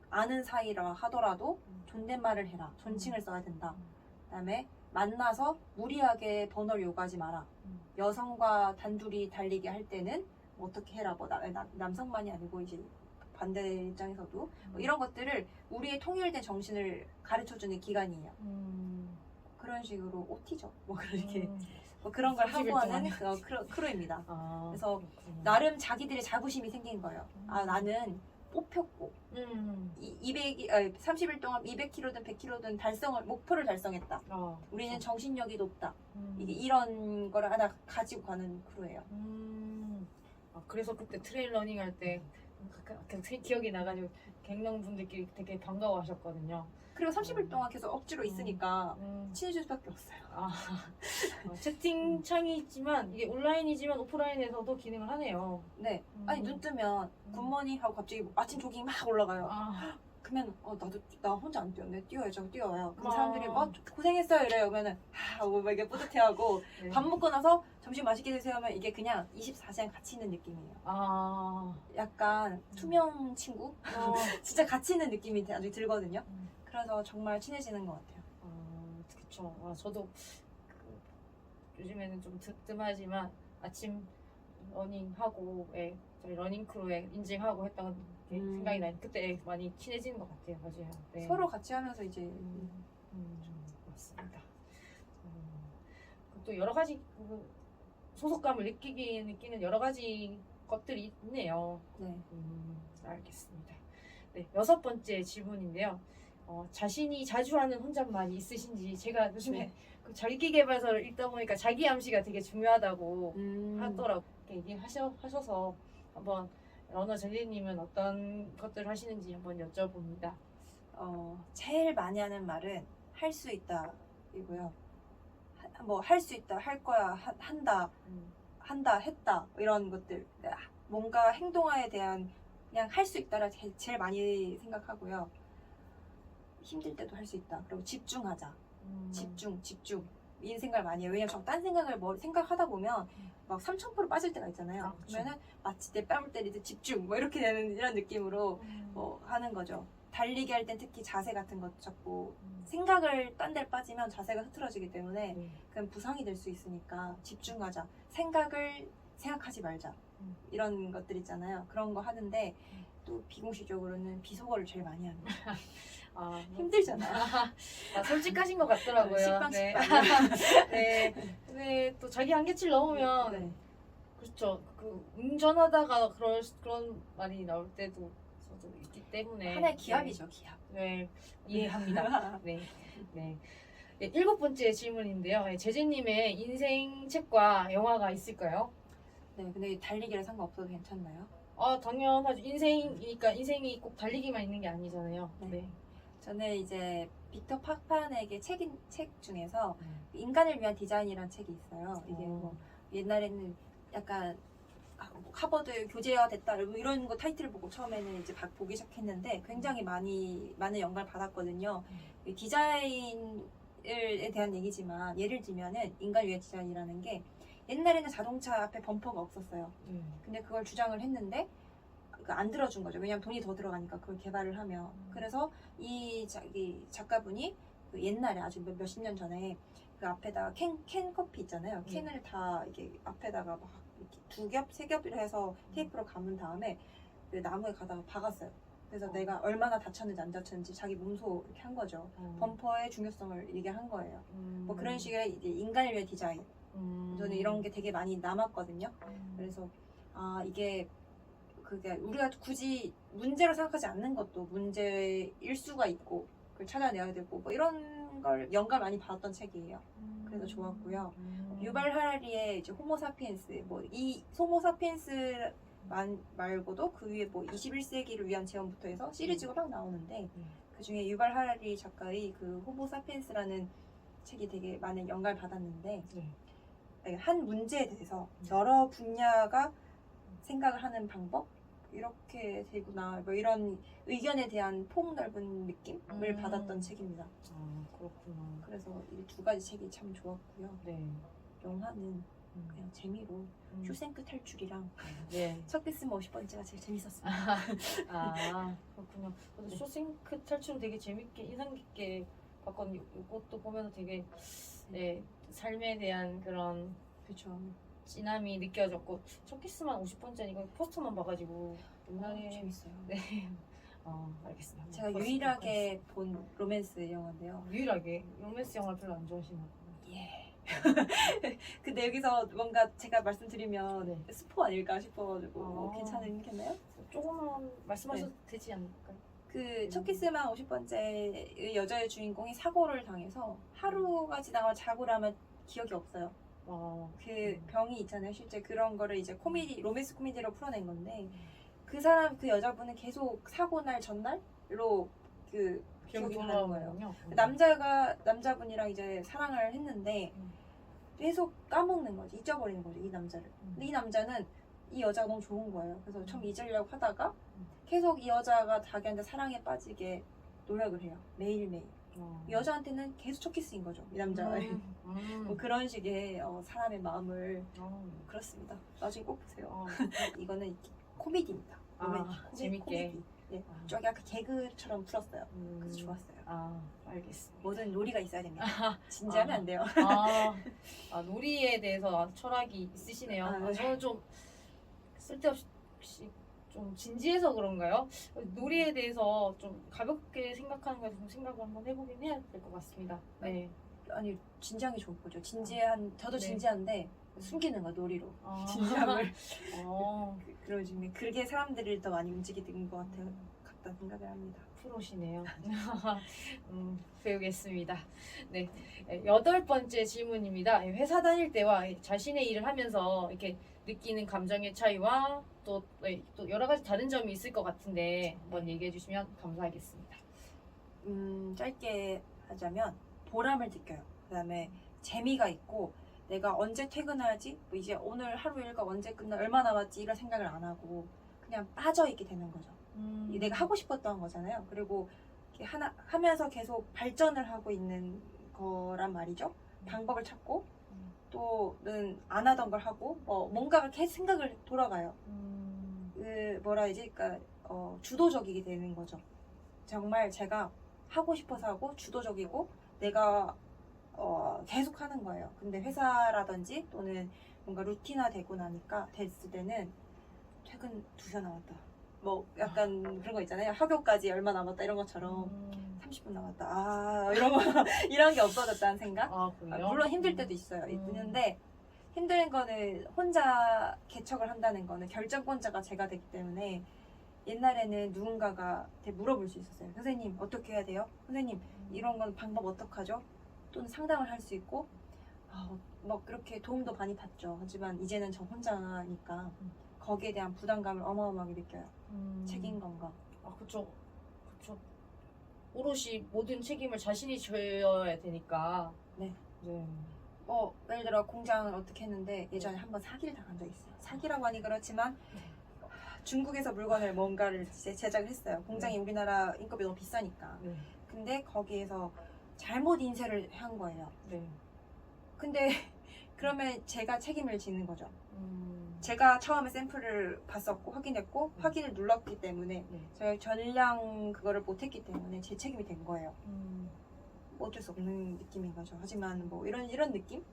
아는 사이라 하더라도 존댓말을 해라. 존칭을 써야 된다. 그다음에 만나서 무리하게 번호를 요구하지 마라. 여성과 단둘이 달리기 할 때는 어떻게 해라. 뭐 남성만이 아니고 이제 반대 입장에서도 뭐 이런 것들을 우리의 통일된 정신을 가르쳐주는 기간이에요. 그런 식으로 OT죠. 뭐 그렇게 뭐 그런 걸 하고 하는 크루입니다. 그래서 나름 자기들의 자부심이 생긴 거예요. 아 나는 뽑혔고 30일 동안 200kg든 100kg든 목표를 달성했다. 우리는 정신력이 높다. 이게 이런 거를 하나 가지고 가는 크루예요. 그래서 그때 트레일 러닝 할 때 기억이 나가지고 갱년분들끼리 되게 반가워하셨거든요. 그리고 30일 동안 계속 억지로 있으니까 친해질 수밖에 없어요. 채팅창이 있지만 이게 온라인이지만 오프라인에서도 기능을 하네요. 네. 아니 눈 뜨면 굿모닝 하고 갑자기 아침 조깅 막 올라가요. 그러면 나 혼자 안 뛰었네. 뛰어야죠. 뛰어요. 그럼 사람들이 고생했어요 이래요. 그러면은 뭐 이게 뿌듯해하고 네. 밥 먹고 나서 점심 맛있게 드세요 하면 이게 그냥 24시간 같이 있는 느낌이에요. 약간 투명 친구? 진짜 같이 있는 느낌이 아주 들거든요. 그래서 정말 친해지는 것 같아요. 그렇죠. 저도 요즘에는 좀 뜸하지만 아침 러닝하고 저희 러닝 크루에 인증하고 했던 게 생각이 나요. 그때 많이 친해지는 것 같아요. 맞아요. 네. 서로 같이 하면서 이제 맞습니다. 또 여러 가지 소속감을 느끼는 여러 가지 것들이 있네요. 네. 알겠습니다. 네, 6번째 질문인데요. 자신이 자주 하는 혼잣말이 있으신지. 제가 요즘에 그 자기계발서를 읽다 보니까 자기 암시가 되게 중요하다고 하더라고요. 얘기하셔서 한번 러너 젤리님은 어떤 것들을 하시는지 한번 여쭤봅니다. 제일 많이 하는 말은 할 수 있다 이고요. 뭐 할 수 있다, 할 거야, 한다, 했다 이런 것들. 뭔가 행동화에 대한 그냥 할 수 있다를 제일 많이 생각하고요. 힘들 때도 할 수 있다. 그리고 집중하자. 집중. 이 생각을 많이 해요. 왜냐면 딴 생각을 생각하다 보면 막 3000% 빠질 때가 있잖아요. 그러면은 마치 내 뺨을 때리듯 집중 뭐 이렇게 되는 이런 느낌으로 뭐 하는 거죠. 달리기 할 땐 특히 자세 같은 것 잡고 생각을 딴 데를 빠지면 자세가 흐트러지기 때문에 그럼 부상이 될 수 있으니까 집중하자. 생각을 생각하지 말자. 이런 것들 있잖아요. 그런 거 하는데 또 비공식적으로는 비속어를 제일 많이 합니다. 힘들잖아요. 솔직하신 것 같더라고요. 식빵. 네, 또 자기 한계치를 넘으면 네. 그렇죠. 운전하다가 그런 말이 나올 때도 저도 있기 때문에 하나의 기합이죠, 기합. 네, 이해합니다. 네. 7번째 질문인데요. 제재님의 인생 책과 영화가 있을까요? 네, 근데 달리기랑 상관없어도 괜찮나요? 당연하죠. 인생이니까 인생이 꼭 달리기만 있는 게 아니잖아요. 네. 저는 이제 빅터 파판에게 책 중에서 인간을 위한 디자인이라는 책이 있어요. 이게 뭐 옛날에는 약간 하버드 교재화 됐다 이런 거 타이틀을 보고 처음에는 이제 보기 시작했는데 굉장히 많은 영감을 받았거든요. 디자인에 대한 얘기지만 예를 들면은 인간을 위한 디자인이라는 게 옛날에는 자동차 앞에 범퍼가 없었어요. 근데 그걸 주장을 했는데 안 들어준 거죠. 왜냐면 돈이 더 들어가니까 그걸 개발을 하면. 그래서 이 작가분이 그 옛날에 아주 몇십 년 전에 그 앞에다가 캔 커피 있잖아요. 캔을 다 이게 앞에다가 막 이렇게 2겹, 3겹 해서 테이프로 감은 다음에 그 나무에 가다가 박았어요. 그래서 내가 얼마나 다쳤는지 안 다쳤는지 자기 몸소 이렇게 한 거죠. 범퍼의 중요성을 얘기한 거예요. 뭐 그런 식의 이제 인간을 위한 디자인. 저는 이런 게 되게 많이 남았거든요. 그래서 이게 그게 우리가 굳이 문제로 생각하지 않는 것도 문제일 수가 있고 그걸 찾아내야 되고 뭐 이런 걸 영감 많이 받았던 책이에요. 그래서 좋았고요. 유발 하라리의 이제 호모사피엔스 뭐 이 호모사피엔스 말고도 그 위에 뭐 21세기를 위한 재현부터 해서 시리즈가 막 나오는데 그 중에 유발 하라리 작가의 그 호모사피엔스라는 책이 되게 많은 영감을 받았는데 한 문제에 대해서 여러 분야가 생각을 하는 방법 이렇게 되구나 뭐 이런 의견에 대한 폭넓은 느낌을 받았던 책입니다. 아, 그렇구나. 그래서 이 두 가지 책이 참 좋았고요. 네. 영화는 그냥 재미로 쇼생크 탈출이랑 네. 첫 키스만 50번째가 제일 재밌었어요. 아, 그렇군요. 저도 네. 쇼생크 탈출 되게 재밌게 인상 깊게 봤거든요. 이것도 보면서 되게 네, 삶에 대한 그런 그렇죠. 진함이 느껴졌고 첫 키스만 50번째는 이거 포스터만 봐가지고 옛날에 재밌어요. 네. 알겠습니다. 제가 유일하게 본 로맨스 영화인데요. 유일하게 로맨스 영화를 별로 안 좋아하시나 봐요. 예. 근데 여기서 뭔가 제가 말씀드리면 네. 스포 아닐까 싶어가지고 괜찮겠나요? 조금만 말씀하셔도 되지 않을까요? 그 첫 키스만 50번째의 여자의 주인공이 사고를 당해서 하루가 지나가 자고 나면 기억이 없어요. 그 병이 있잖아요. 실제 그런 거를 이제 코미디, 로맨스 코미디로 풀어낸 건데 그 사람, 그 여자분은 계속 사고 날 전날로 그 기억이 나는 거예요. 남자분이랑 이제 사랑을 했는데 계속 까먹는 거지, 잊어버리는 거죠, 이 남자를. 근데 이 남자는 이 여자가 너무 좋은 거예요. 그래서 처음 잊으려고 하다가 계속 이 여자가 자기한테 사랑에 빠지게 노력을 해요. 매일매일. 이 여자한테는 계속 첫 키스인 거죠, 이 남자가. 뭐 그런 식의 사람의 마음을 그렇습니다. 나중에 꼭 보세요. 이거는 코미디입니다. 재밌게. 코미디. 네. 좀 약간 개그처럼 풀었어요. 그래서 좋았어요. 알겠습니다. 뭐든 놀이가 있어야 됩니다. 진지하면 안 돼요. 놀이에 대해서 철학이 있으시네요. 네. 저는 좀 쓸데없이 좀 진지해서 그런가요? 놀이에 대해서 좀 가볍게 생각하는 거에 좀 생각을 한번 해보긴 해야 될 것 같습니다. 네. 아니 진지한 게 좋은 거죠. 저도 네. 진지한데 숨기는 거 놀이로 진지함을. 그러지. 그게 사람들을 더 많이 움직이는 것 같다 생각을 합니다. 프로시네요. 배우겠습니다. 네, 8번째 질문입니다. 회사 다닐 때와 자신의 일을 하면서 이렇게 느끼는 감정의 차이와 또 여러 가지 다른 점이 있을 것 같은데 한번 얘기해 주시면 감사하겠습니다. 짧게 하자면 보람을 느껴요. 그다음에 재미가 있고 내가 언제 퇴근하지? 뭐 이제 오늘 하루 일과 언제 끝나? 얼마 남았지? 이런 생각을 안 하고 그냥 빠져있게 되는 거죠. 내가 하고 싶었던 거잖아요. 그리고 이렇게 하면서 계속 발전을 하고 있는 거란 말이죠. 방법을 찾고 또는 안 하던 걸 하고 뭔가가 계속 생각을 돌아가요. 뭐라 해야지? 그러니까 주도적이게 되는 거죠. 정말 제가 하고 싶어서 하고 주도적이고 내가 계속 하는 거예요. 근데 회사라든지 또는 뭔가 루틴화 되고 나니까 됐을 때는 퇴근 2시간 남았다. 뭐 약간 그런 거 있잖아요. 학교까지 얼마 남았다 이런 것처럼 30분 남았다. 이런 거 이런 게 없어졌다는 생각. 물론 힘들 때도 있어요. 있는데 힘든 거는 혼자 개척을 한다는 거는 결정권자가 제가 되기 때문에 옛날에는 누군가가 물어볼 수 있었어요. 선생님 어떻게 해야 돼요? 선생님 이런 건 방법 어떡하죠? 또는 상담을 할 수 있고 막 그렇게 도움도 많이 받죠. 하지만 이제는 저 혼자니까 거기에 대한 부담감을 어마어마하게 느껴요. 책임감과. 그쵸. 오롯이 모든 책임을 자신이 져야 되니까. 네. 예를 들어 공장을 어떻게 했는데 예전에 한번 사기를 당한 적이 있어요. 사기라고 하니 그렇지만 중국에서 물건을 뭔가를 제작을 했어요. 공장이 우리나라 인건비 너무 비싸니까. 근데 거기에서 잘못 인쇄를 한 거예요. 근데 그러면 제가 책임을 지는 거죠. 제가 처음에 샘플을 봤었고 확인했고 확인을 눌렀기 때문에 제가 전량 그거를 못했기 때문에 제 책임이 된 거예요. 어쩔 수 없는 느낌인 거죠. 하지만 뭐 이런 느낌?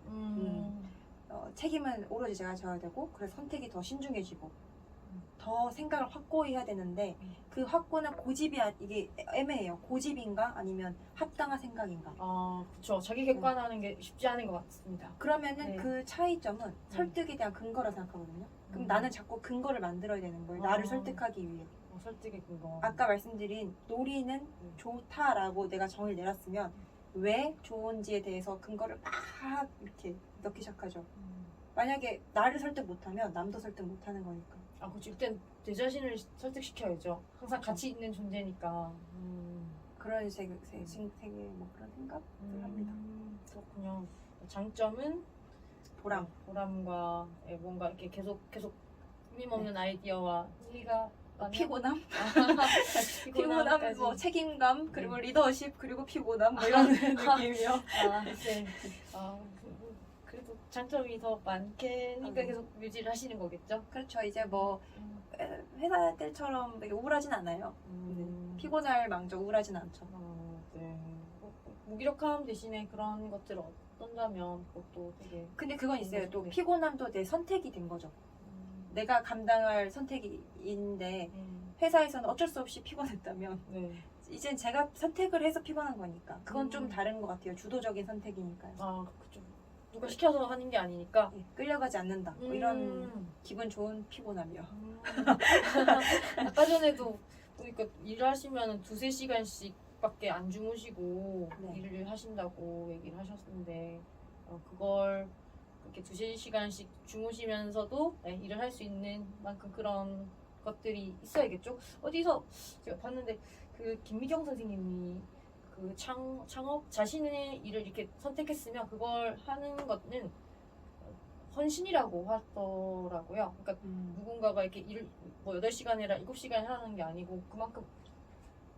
책임은 오로지 제가 져야 되고 그래서 선택이 더 신중해지고 더 생각을 확고히 해야 되는데 그 확고는 고집이 이게 애매해요. 고집인가 아니면 합당한 생각인가. 그쵸. 자기 객관화하는 게 쉽지 않은 것 같습니다. 그러면은 그 차이점은 설득에 대한 근거라 생각하거든요. 그럼 나는 자꾸 근거를 만들어야 되는 거예요. 나를 설득하기 위해. 설득의 근거. 아까 말씀드린 놀이는 좋다라고 내가 정의를 내렸으면 왜 좋은지에 대해서 근거를 막 이렇게 넣기 시작하죠. 만약에 나를 설득 못하면 남도 설득 못하는 거니까. 아, 그렇지. 일단 내 자신을 설득시켜야죠. 항상 같이 있는 존재니까. 그런 세계 뭐 그런 생각을 합니다. 그렇군요. 장점은 보람과 뭔가 이렇게 계속 끊임없는 아이디어와 흥미가 많은? 피곤함, 피곤함, 피곤함까지. 뭐 책임감, 그리고 리더십, 그리고 피곤함 뭐 이런 느낌이요. 네. 그래도 장점이 더 많게니까 계속 유지를 하시는 거겠죠? 그렇죠. 이제 뭐 회사 때처럼 되게 우울하진 않아요. 피곤할 망정 우울하진 않죠. 네. 무기력함 대신에 그런 것들을 얻는다면 그것도 되게. 근데 그건 있어요. 또 네. 피곤함도 내 선택이 된 거죠. 내가 감당할 선택인데 회사에서는 어쩔 수 없이 피곤했다면 네. 이젠 제가 선택을 해서 피곤한 거니까 그건 좀 음. 다른 것 같아요. 주도적인 선택이니까요. 아, 그죠. 누가 시켜서 하는 게 아니니까. 예, 끌려가지 않는다. 뭐 이런 기분 좋은 피곤함이요. 아까 전에도 보니까 일하시면 2-3시간씩밖에 안 주무시고 네. 일을 하신다고 얘기를 하셨는데 그걸 그렇게 2-3시간씩 주무시면서도 일을 할 수 있는 만큼 그런 것들이 있어야겠죠. 어디서 제가 봤는데 그 김미경 선생님이 그 창업 자신의 일을 이렇게 선택했으면 그걸 하는 것은 헌신이라고 하더라고요. 그러니까 누군가가 이렇게 일을 뭐 8시간이라 7시간 하는 게 아니고 그만큼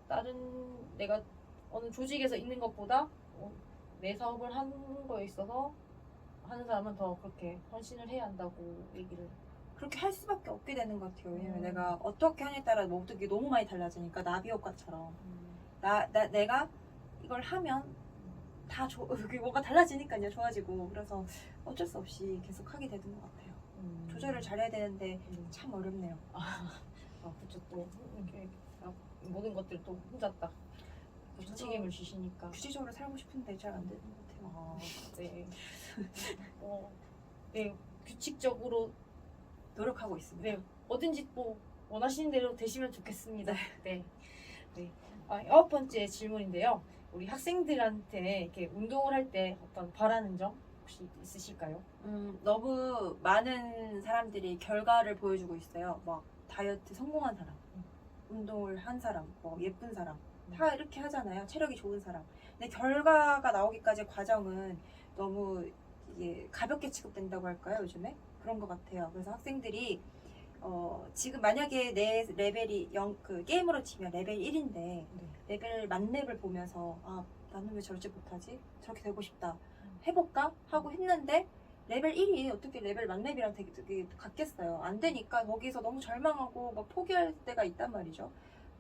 다른 내가 어느 조직에서 있는 것보다 내 사업을 하는 거에 있어서 하는 사람은 더 그렇게 헌신을 해야 한다고 얘기를. 그렇게 할 수밖에 없게 되는 것 같아요. 왜냐면 내가 어떻게 하냐에 따라 모든 게 너무 많이 달라지니까 나비 효과처럼 내가 이걸 하면 다 뭔가 달라지니까요. 좋아지고 그래서 어쩔 수 없이 계속 하게 되는 것 같아요. 조절을 잘해야 되는데 참 어렵네요. 그렇죠. 또 이렇게 모든 것들 또 혼자 딱 책임을 지시니까. 규칙적으로 살고 싶은데 잘 안 되는 것 같아요. 네. 네, 규칙적으로 노력하고 있습니다. 네, 뭐든지 뭐 원하시는 대로 되시면 좋겠습니다. 네. 9번째 질문인데요. 우리 학생들한테 이렇게 운동을 할 때 어떤 바라는 점 혹시 있으실까요? 너무 많은 사람들이 결과를 보여주고 있어요. 막 다이어트 성공한 사람, 운동을 한 사람, 뭐 예쁜 사람 다 이렇게 하잖아요. 체력이 좋은 사람. 근데 결과가 나오기까지 과정은 너무 이게 가볍게 취급된다고 할까요? 요즘에 그런 것 같아요. 그래서 학생들이 지금 만약에 내 레벨이 게임으로 치면 레벨 1인데 레벨 만렙을 보면서 나는 왜 저렇게 못하지? 저렇게 되고 싶다. 해볼까? 하고 했는데 레벨 1이 어떻게 레벨 만렙이랑 되게 같겠어요. 안 되니까 거기서 너무 절망하고 막 포기할 때가 있단 말이죠.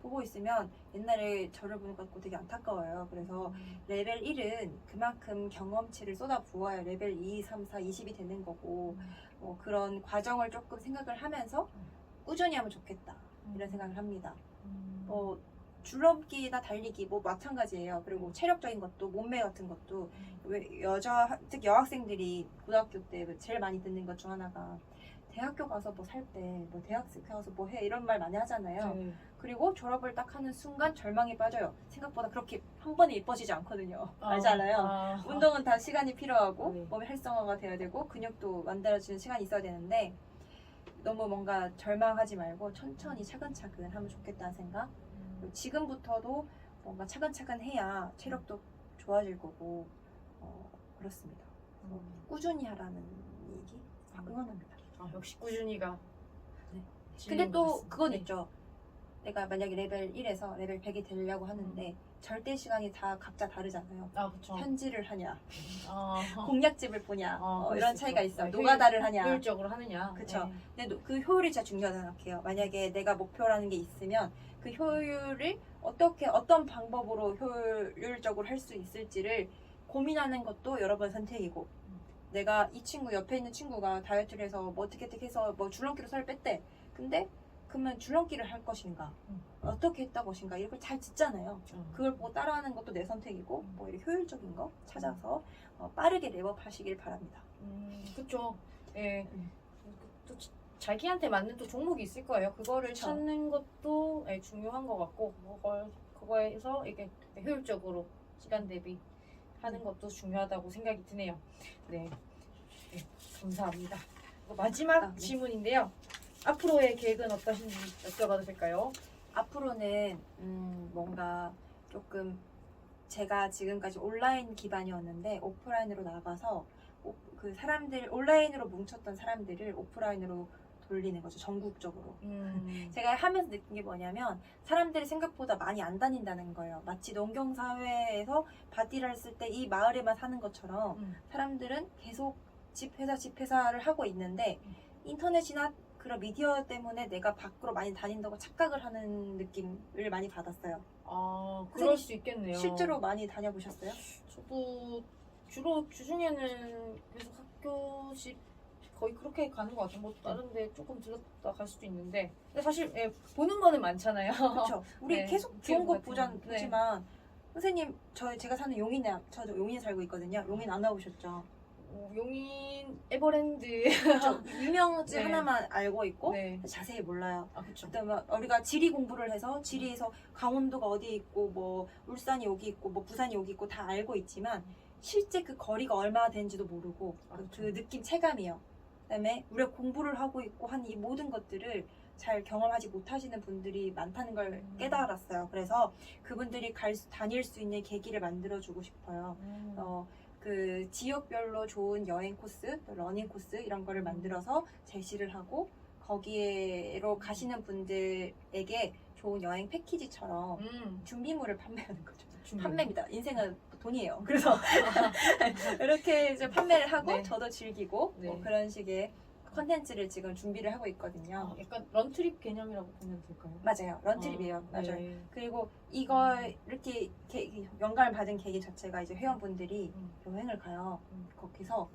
보고 있으면 옛날에 저를 보는 것 같고 되게 안타까워요. 그래서 레벨 1은 그만큼 경험치를 쏟아 부어야 레벨 2, 3, 4, 20이 되는 거고 그런 과정을 조금 생각을 하면서 꾸준히 하면 좋겠다 이런 생각을 합니다. 줄넘기나 달리기 뭐 마찬가지예요. 그리고 체력적인 것도 몸매 같은 것도 왜 특히 여학생들이 고등학교 때 제일 많이 듣는 것 중 하나가 대학교 가서 뭐 살 때 뭐 대학생 가서 뭐 해 이런 말 많이 하잖아요. 그리고 졸업을 딱 하는 순간 절망에 빠져요. 생각보다 그렇게 한 번에 예뻐지지 않거든요. 알잖아요. 운동은 다 시간이 필요하고 몸이 활성화가 돼야 되고 근육도 만들어지는 시간이 있어야 되는데 너무 뭔가 절망하지 말고 천천히 차근차근 하면 좋겠다는 생각. 지금부터도 뭔가 차근차근 해야 체력도 좋아질 거고 그렇습니다. 꾸준히 하라는 얘기 응원합니다. 역시 꾸준히가. 네. 근데 또 그건 있죠. 내가 만약에 레벨 1에서 레벨 100이 되려고 하는데 절대 시간이 다 각자 다르잖아요. 그렇죠. 편지를 하냐, 공략집을 보냐, 그럴 이런 수 차이가 있죠. 있어요. 노가다를 하냐. 효율적으로 하느냐. 그쵸. 근데 그 효율이 진짜 중요하다고 생각해요. 만약에 내가 목표라는 게 있으면 그 효율을 어떤 방법으로 효율적으로 할 수 있을지를 고민하는 것도 여러 번 선택이고 내가 이 친구 옆에 있는 친구가 다이어트를 해서 뭐 어떻게 해서 뭐 줄넘기로 살을 뺐대. 근데 그러면 줄넘기를 할 것인가 어떻게 했다 것인가 이걸 잘 듣잖아요. 그걸 보고 따라하는 것도 내 선택이고 뭐 이렇게 효율적인 거 찾아서 빠르게 랩업 하시길 바랍니다. 그렇죠. 예. 또 자기한테 맞는 또 종목이 있을 거예요. 그거를 그쵸. 찾는 것도 네, 중요한 것 같고 그거에서 이게 효율적으로 시간 대비 하는 것도 중요하다고 생각이 드네요. 네, 네 감사합니다. 마지막 네. 질문인데요. 앞으로의 계획은 어떠신지 여쭤봐도 될까요? 앞으로는 뭔가 조금 제가 지금까지 온라인 기반이었는데 오프라인으로 나가서 그 사람들 온라인으로 뭉쳤던 사람들을 오프라인으로 돌리는 거죠. 전국적으로. 제가 하면서 느낀 게 뭐냐면 사람들이 생각보다 많이 안 다닌다는 거예요. 마치 농경사회에서 바디를 했을 때 이 마을에만 사는 것처럼 사람들은 계속 집 회사를 하고 있는데 인터넷이나 그런 미디어 때문에 내가 밖으로 많이 다닌다고 착각을 하는 느낌을 많이 받았어요. 아, 그럴 수 있겠네요. 실제로 많이 다녀보셨어요? 저도 주로 주중에는 계속 학교집 거의 그렇게 가는 것 같아요. 뭐 다른 데 조금 들렀다 갈 수도 있는데 근데 사실 예, 보는 거는 많잖아요. 그렇죠. 우리 네, 계속 좋은 거 같은, 보지만 선생님 저가 사는 저도 용인에 살고 있거든요. 용인 안 와보셨죠? 용인 에버랜드 그렇죠. 유명지 네. 하나만 알고 있고 네. 자세히 몰라요. 아 그렇죠. 그다음에 우리가 지리 공부를 해서 지리에서 강원도가 어디 있고 뭐 울산이 여기 있고 뭐 부산이 여기 있고 다 알고 있지만 실제 그 거리가 얼마나 되는지도 모르고 그 느낌 체감이요. 그다음에 우리가 공부를 하고 있고 한 이 모든 것들을 잘 경험하지 못하시는 분들이 많다는 걸 깨달았어요. 그래서 그분들이 다닐 수 있는 계기를 만들어주고 싶어요. 그 지역별로 좋은 여행 코스, 또 러닝 코스 이런 거를 만들어서 제시를 하고 거기에로 가시는 분들에게 좋은 여행 패키지처럼 준비물을 판매하는 거죠. 판매입니다. 인생은 돈이에요. 그래서 이렇게 이제 판매를 하고 네. 저도 즐기고 네. 뭐 그런 식의 컨텐츠를 지금 준비를 하고 있거든요. 약간 런트립 개념이라고 보면 될까요? 맞아요. 런트립이에요. 맞아요. 네. 그리고 이걸 이렇게 영감을 받은 계기 자체가 이제 회원분들이 여행을 가요. 거기서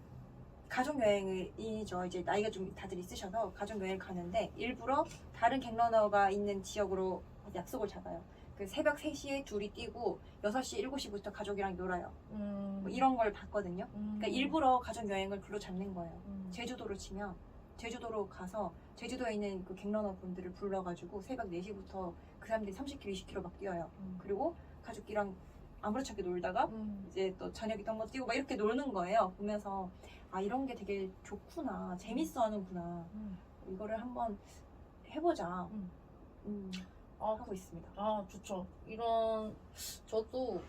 가족 여행이죠. 이제 나이가 좀 다들 있으셔서 가족 여행 가는데 일부러 다른 갱러너가 있는 지역으로 약속을 잡아요. 그 새벽 3시에 둘이 뛰고 6시, 7시부터 가족이랑 놀아요. 뭐 이런 걸 봤거든요. 그러니까 일부러 가족 여행을 글로 잡는 거예요. 제주도로 치면 제주도로 가서 제주도에 있는 그 갱러너 분들을 불러가지고 새벽 4시부터 그 사람들이 30km, 20km 막 뛰어요. 그리고 가족이랑 아무렇지 않게 놀다가 이제 또 저녁에 또 한번 뛰고 막 이렇게 노는 거예요. 보면서 아 이런 게 되게 좋구나, 재밌어 하는구나. 이거를 한번 해보자. 하고 있습니다. 아 좋죠. 이런 저도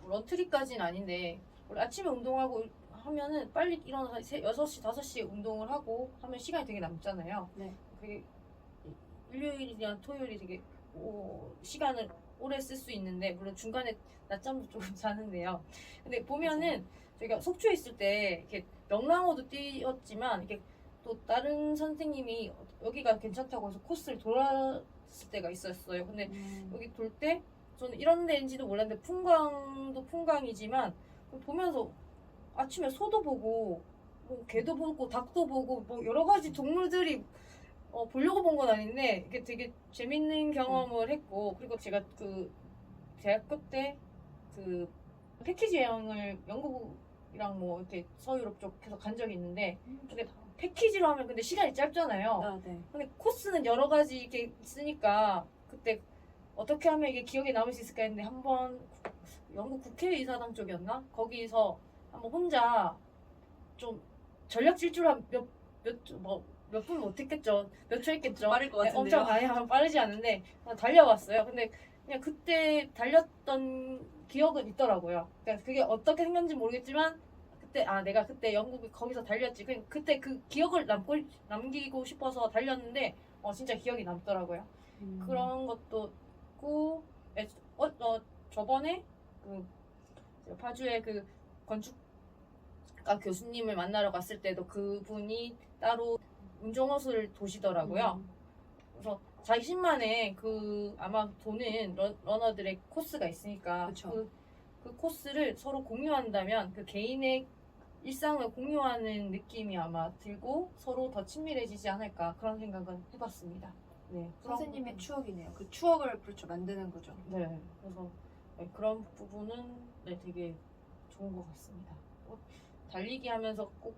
런트리까지는 아닌데 우리 아침에 운동하고 하면은 빨리 일어나서 6시, 5시에 운동을 하고 하면 시간이 되게 남잖아요. 네. 그게 일요일이나 토요일이 되게 시간을 오래 쓸 수 있는데 물론 중간에 낮잠도 조금 자는데요. 근데 보면은 저희가 속초에 있을 때 이렇게 명랑호도 뛰었지만 이렇게 또 다른 선생님이 여기가 괜찮다고 해서 코스를 돌았을 때가 있었어요. 근데 여기 돌 때 저는 이런 데인지도 몰랐는데 풍광도 풍광이지만 보면서 아침에 소도 보고 뭐 개도 보고 닭도 보고 뭐 여러 가지 동물들이 보려고 본 건 아닌데 이게 되게 재밌는 경험을 했고 그리고 제가 그 대학교 때 그 패키지 여행을 영국이랑 뭐 이렇게 서유럽 쪽 해서 간 적이 있는데 근데 패키지로 하면 근데 시간이 짧잖아요. 아, 네. 근데 코스는 여러 가지 이렇게 있으니까 그때 어떻게 하면 이게 기억에 남을 수 있을까 했는데 한번 영국 국회의사당 쪽이었나? 거기서 한번 혼자 좀 전략 질주를 몇 분 못했겠죠. 몇 초 했겠죠. 빠를 것 네, 같은데요. 엄청 빠르지 않은데 달려왔어요. 근데 그냥 그때 달렸던 기억은 있더라고요. 그러니까 그게 어떻게 생겼는지 모르겠지만 그때 내가 그때 영국에 거기서 달렸지. 그때 그 기억을 남기고 싶어서 달렸는데 진짜 기억이 남더라고요. 그런 것도 있고 저번에 그 파주에 그 건축가 교수님을 만나러 갔을 때도 그분이 따로 운종호수를 도시더라고요. 그래서 자신만의 그 아마 도는 러너들의 코스가 있으니까 그쵸. 그 코스를 서로 공유한다면 그 개인의 일상을 공유하는 느낌이 아마 들고 서로 더 친밀해지지 않을까 그런 생각은 해봤습니다. 네, 선생님의 추억이네요. 그 추억을 그렇죠 만드는 거죠. 네, 그래서 그런 부분은 되게 좋은 것 같습니다. 달리기 하면서 꼭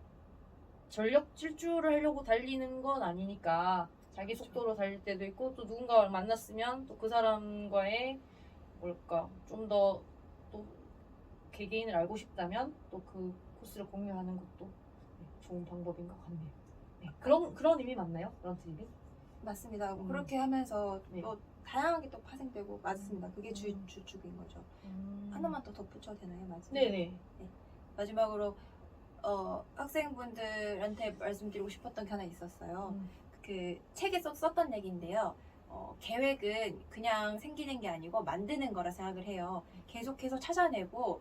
전력 질주를 하려고 달리는 건 아니니까 자기 속도로 달릴 때도 있고 또 누군가를 만났으면 또 그 사람과의 뭘까 좀 더 또 개개인을 알고 싶다면 또 그 코스를 공유하는 것도 좋은 방법인 것 같네요. 네, 그런 의미 맞나요? 그런 트립이? 맞습니다. 그렇게 하면서 네. 또 다양하게 또 파생되고 맞습니다. 그게 음. 주축인 거죠. 하나만 더 덧붙여도 되나요? 마지막. 네네. 마지막으로 학생분들한테 말씀드리고 싶었던 게 하나 있었어요. 그 책에 썼던 얘기인데요. 계획은 그냥 생기는 게 아니고 만드는 거라 생각을 해요. 계속해서 찾아내고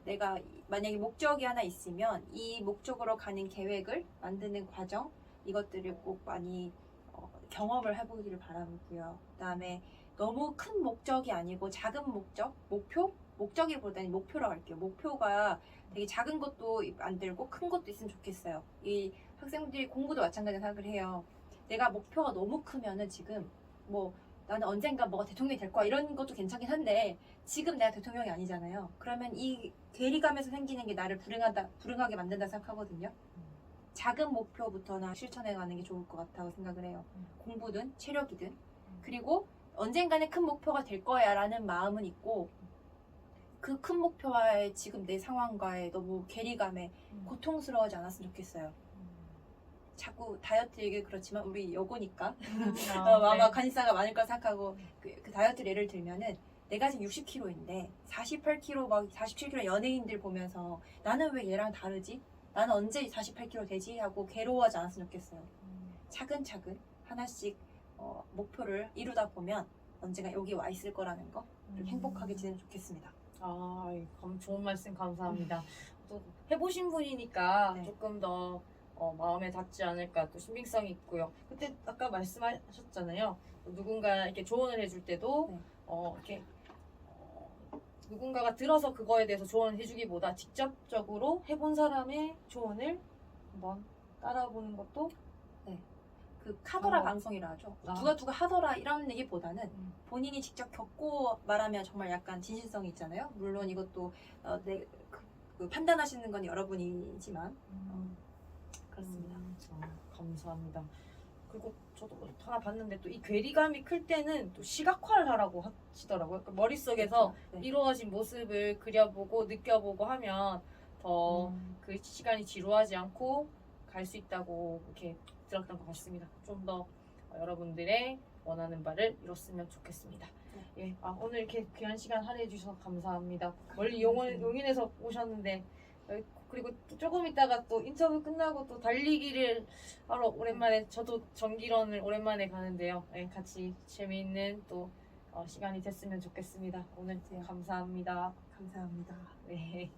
내가 만약에 목적이 하나 있으면 이 목적으로 가는 계획을 만드는 과정 이것들을 꼭 많이 경험을 해보기를 바라고요. 그다음에 너무 큰 목적이 아니고 작은 목적이보다는 목표라고 할게요. 목표가 되게 작은 것도 만들고 큰 것도 있으면 좋겠어요. 이 학생들이 공부도 마찬가지로 생각을 해요. 내가 목표가 너무 크면은 지금 뭐 나는 언젠가 뭐가 대통령이 될 거야 이런 것도 괜찮긴 한데 지금 내가 대통령이 아니잖아요. 그러면 이 괴리감에서 생기는 게 나를 불행하게 만든다 생각하거든요. 작은 목표부터나 실천해가는 게 좋을 것 같다고 생각을 해요. 공부든 체력이든. 그리고 언젠가는 큰 목표가 될 거야 라는 마음은 있고 그 큰 목표와의 지금 내 상황과의 너무 괴리감에 고통스러워하지 않았으면 좋겠어요. 자꾸 다이어트 얘기 그렇지만 우리 여고니까 아마 관심사가 많을 거라 생각하고 그 다이어트 예를 들면은 내가 지금 60kg인데 48kg 막 47kg 연예인들 보면서 나는 왜 얘랑 다르지? 나는 언제 48kg 되지? 하고 괴로워하지 않았으면 좋겠어요. 차근차근 하나씩 목표를 이루다 보면 언젠가 여기 와 있을 거라는 거 행복하게 지내면 좋겠습니다. 좋은 말씀 감사합니다. 또 해보신 분이니까 네. 조금 더 마음에 닿지 않을까 또 신빙성이 있고요. 그때 아까 말씀하셨잖아요. 누군가 이렇게 조언을 해줄 때도 네. 이렇게 누군가가 들어서 그거에 대해서 조언을 해주기보다 직접적으로 해본 사람의 조언을 한번 따라보는 것도 그 카더라 방송이라 하죠. 누가 하더라 이런 얘기보다는 본인이 직접 겪고 말하면 정말 약간 진실성이 있잖아요. 물론 이것도 그 판단하시는 건 여러분이지만 그렇습니다. 감사합니다. 그리고 저도 하나 봤는데 또 이 괴리감이 클 때는 또 시각화를 하라고 하시더라고요. 그러니까 머릿속에서 네. 이루어진 모습을 그려보고 느껴보고 하면 더 그 시간이 지루하지 않고 갈 수 있다고 이렇게 들었던 것 같습니다. 좀 더 여러분들의 원하는 바를 이뤘으면 좋겠습니다. 예, 오늘 이렇게 귀한 시간 할애해 주셔서 감사합니다. 멀리 용인에서 오셨는데 그리고 조금 있다가 또 인터뷰 끝나고 또 달리기를 하러 오랜만에 저도 정기런을 오랜만에 가는데요. 예, 같이 재미있는 또 시간이 됐으면 좋겠습니다. 오늘 감사합니다. 감사합니다. 네.